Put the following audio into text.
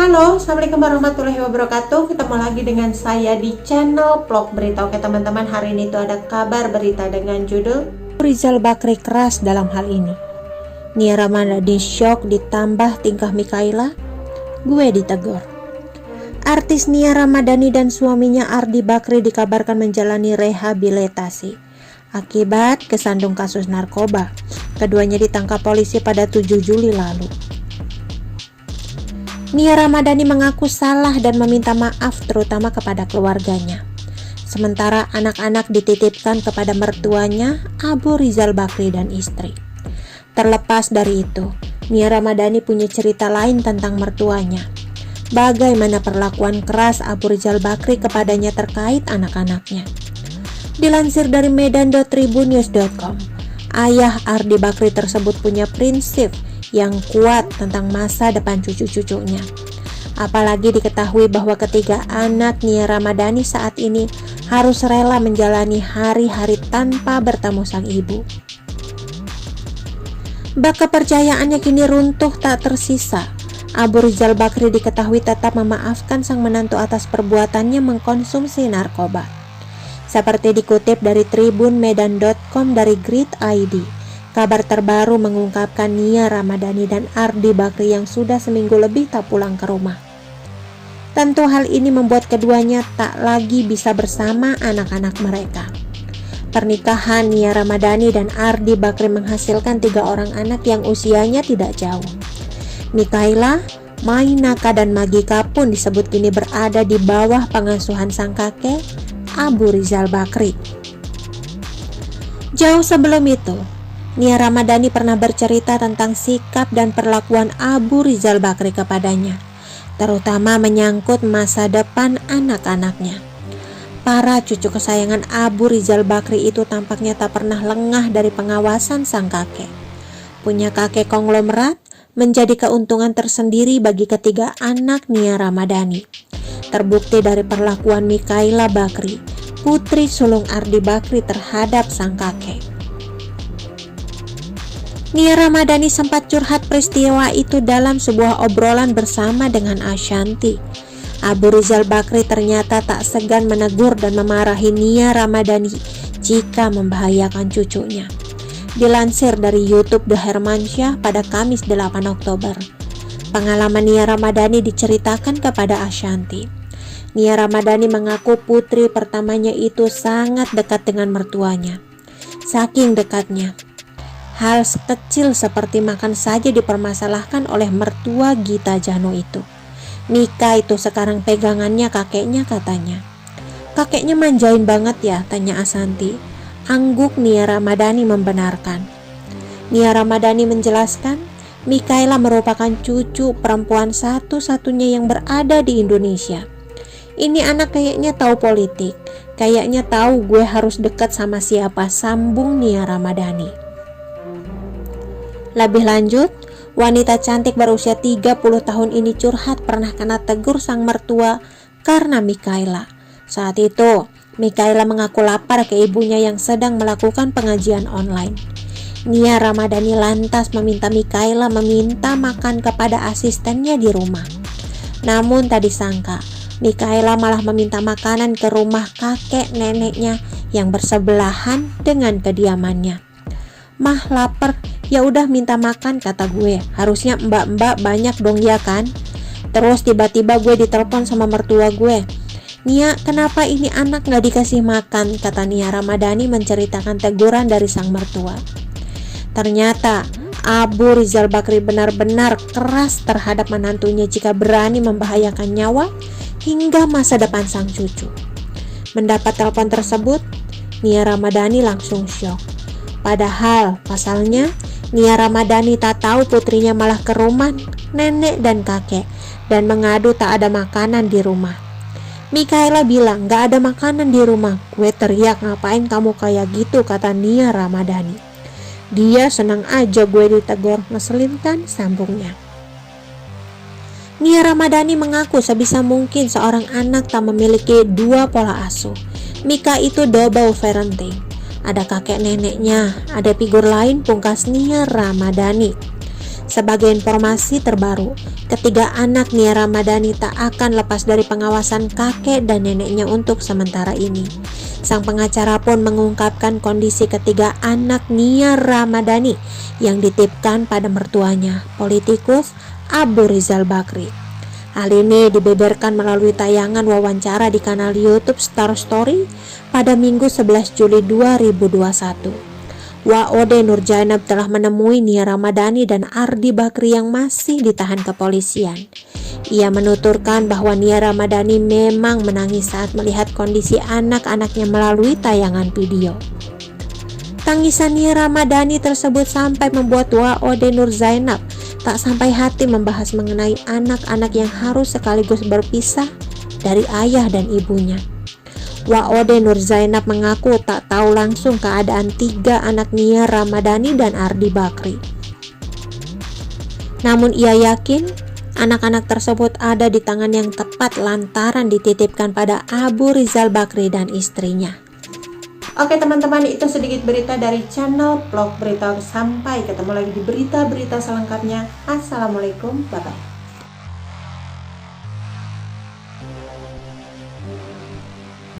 Halo, Assalamualaikum warahmatullahi wabarakatuh. Ketemu lagi dengan saya di channel vlog berita. Oke teman-teman, hari ini tuh ada kabar berita dengan judul Rizal Bakri keras dalam hal ini. Nia Ramadhani shock ditambah tingkah Mikaela, gue ditegur. Artis Nia Ramadhani dan suaminya Ardi Bakri dikabarkan menjalani rehabilitasi akibat kesandung kasus narkoba. Keduanya ditangkap polisi pada 7 Juli lalu. Nia Ramadhani mengaku salah dan meminta maaf terutama kepada keluarganya. Sementara anak-anak dititipkan kepada mertuanya Abu Rizal Bakri dan istri. Terlepas dari itu, Nia Ramadhani punya cerita lain tentang mertuanya. Bagaimana perlakuan keras Abu Rizal Bakri kepadanya terkait anak-anaknya. Dilansir dari medan.tribunnews.com, ayah Ardi Bakri tersebut punya prinsip yang kuat tentang masa depan cucu-cucunya. Apalagi diketahui bahwa ketiga anak Nia Ramadhani saat ini harus rela menjalani hari-hari tanpa bertemu sang ibu. Bak kepercayaannya kini runtuh tak tersisa. Abu Rizal Bakri diketahui tetap memaafkan sang menantu atas perbuatannya mengkonsumsi narkoba. Seperti dikutip dari tribunmedan.com dari Grid ID. Kabar terbaru mengungkapkan Nia Ramadhani dan Ardi Bakri yang sudah seminggu lebih tak pulang ke rumah. Tentu hal ini membuat keduanya tak lagi bisa bersama anak-anak mereka. Pernikahan Nia Ramadhani dan Ardi Bakri menghasilkan 3 orang anak yang usianya tidak jauh. Mikaela, Mainaka dan Magika pun disebut kini berada di bawah pengasuhan sang kakek Abu Rizal Bakri. Jauh sebelum itu, Nia Ramadhani pernah bercerita tentang sikap dan perlakuan Abu Rizal Bakri kepadanya, terutama menyangkut masa depan anak-anaknya. Para cucu kesayangan Abu Rizal Bakri itu tampaknya tak pernah lengah dari pengawasan sang kakek. Punya kakek konglomerat menjadi keuntungan tersendiri bagi ketiga anak Nia Ramadhani. Terbukti dari perlakuan Mikaela Bakri, putri sulung Ardi Bakri terhadap sang kakek. Nia Ramadhani sempat curhat peristiwa itu dalam sebuah obrolan bersama dengan Ashanti. Abu Rizal Bakri ternyata tak segan menegur dan memarahi Nia Ramadhani jika membahayakan cucunya. Dilansir dari YouTube The Hermansyah pada Kamis 8 Oktober. Pengalaman Nia Ramadhani diceritakan kepada Ashanti. Nia Ramadhani mengaku putri pertamanya itu sangat dekat dengan mertuanya. Saking dekatnya, hal kecil seperti makan saja dipermasalahkan oleh mertua Gita Jano itu. Mika itu sekarang pegangannya kakeknya katanya. Kakeknya manjain banget ya, tanya Ashanti. Angguk Nia Ramadhani membenarkan. Nia Ramadhani menjelaskan, Mikaela merupakan cucu perempuan satu-satunya yang berada di Indonesia. Ini anak kayaknya tahu politik, kayaknya tahu gue harus dekat sama siapa, sambung Nia Ramadhani. Lebih lanjut, wanita cantik berusia 30 tahun ini curhat pernah kena tegur sang mertua karena Mikaela. Saat itu, Mikaela mengaku lapar ke ibunya yang sedang melakukan pengajian online. Nia Ramadhani lantas meminta Mikaela meminta makan kepada asistennya di rumah. Namun tak disangka, Mikaela malah meminta makanan ke rumah kakek neneknya yang bersebelahan dengan kediamannya. Mah lapar, ya udah minta makan kata gue. Harusnya mbak-mbak banyak dong ya kan? Terus tiba-tiba gue ditelepon sama mertua gue. Nia, kenapa ini anak gak dikasih makan? Kata Nia Ramadhani menceritakan teguran dari sang mertua. Ternyata Abu Rizal Bakri benar-benar keras terhadap menantunya jika berani membahayakan nyawa hingga masa depan sang cucu. Mendapat telepon tersebut, Nia Ramadhani langsung syok. Padahal pasalnya Nia Ramadhani tak tahu putrinya malah ke rumah nenek dan kakek dan mengadu tak ada makanan di rumah. Mikaela bilang gak ada makanan di rumah. Gue teriak, ngapain kamu kayak gitu, kata Nia Ramadhani. Dia senang aja gue ditegur, ngeselin kan, sambungnya. Nia Ramadhani mengaku sebisa mungkin seorang anak tak memiliki 2 pola asuh. Mika itu double parenting. Ada kakek neneknya, ada figur lain pungkas Nia Ramadhani. Sebagai informasi terbaru, ketiga anak Nia Ramadhani tak akan lepas dari pengawasan kakek dan neneknya untuk sementara ini. Sang pengacara pun mengungkapkan kondisi ketiga anak Nia Ramadhani yang dititipkan pada mertuanya, politikus Abu Rizal Bakri. Hal ini dibeberkan melalui tayangan wawancara di kanal YouTube Star Story pada Minggu 11 Juli 2021. WOD Nur Zainab telah menemui Nia Ramadhani dan Ardi Bakri yang masih ditahan kepolisian. Ia menuturkan bahwa Nia Ramadhani memang menangis saat melihat kondisi anak-anaknya melalui tayangan video. Tangisan Nia Ramadhani tersebut sampai membuat WOD Nur Zainab tak sampai hati membahas mengenai anak-anak yang harus sekaligus berpisah dari ayah dan ibunya. WOD Nur Zainab mengaku tak tahu langsung keadaan tiga anak Nia Ramadhani dan Ardi Bakri. Namun ia yakin anak-anak tersebut ada di tangan yang tepat lantaran dititipkan pada Abu Rizal Bakri dan istrinya. Oke teman-teman, itu sedikit berita dari channel Vlog Berita. Sampai ketemu lagi di berita-berita selengkapnya. Assalamualaikum, bye-bye.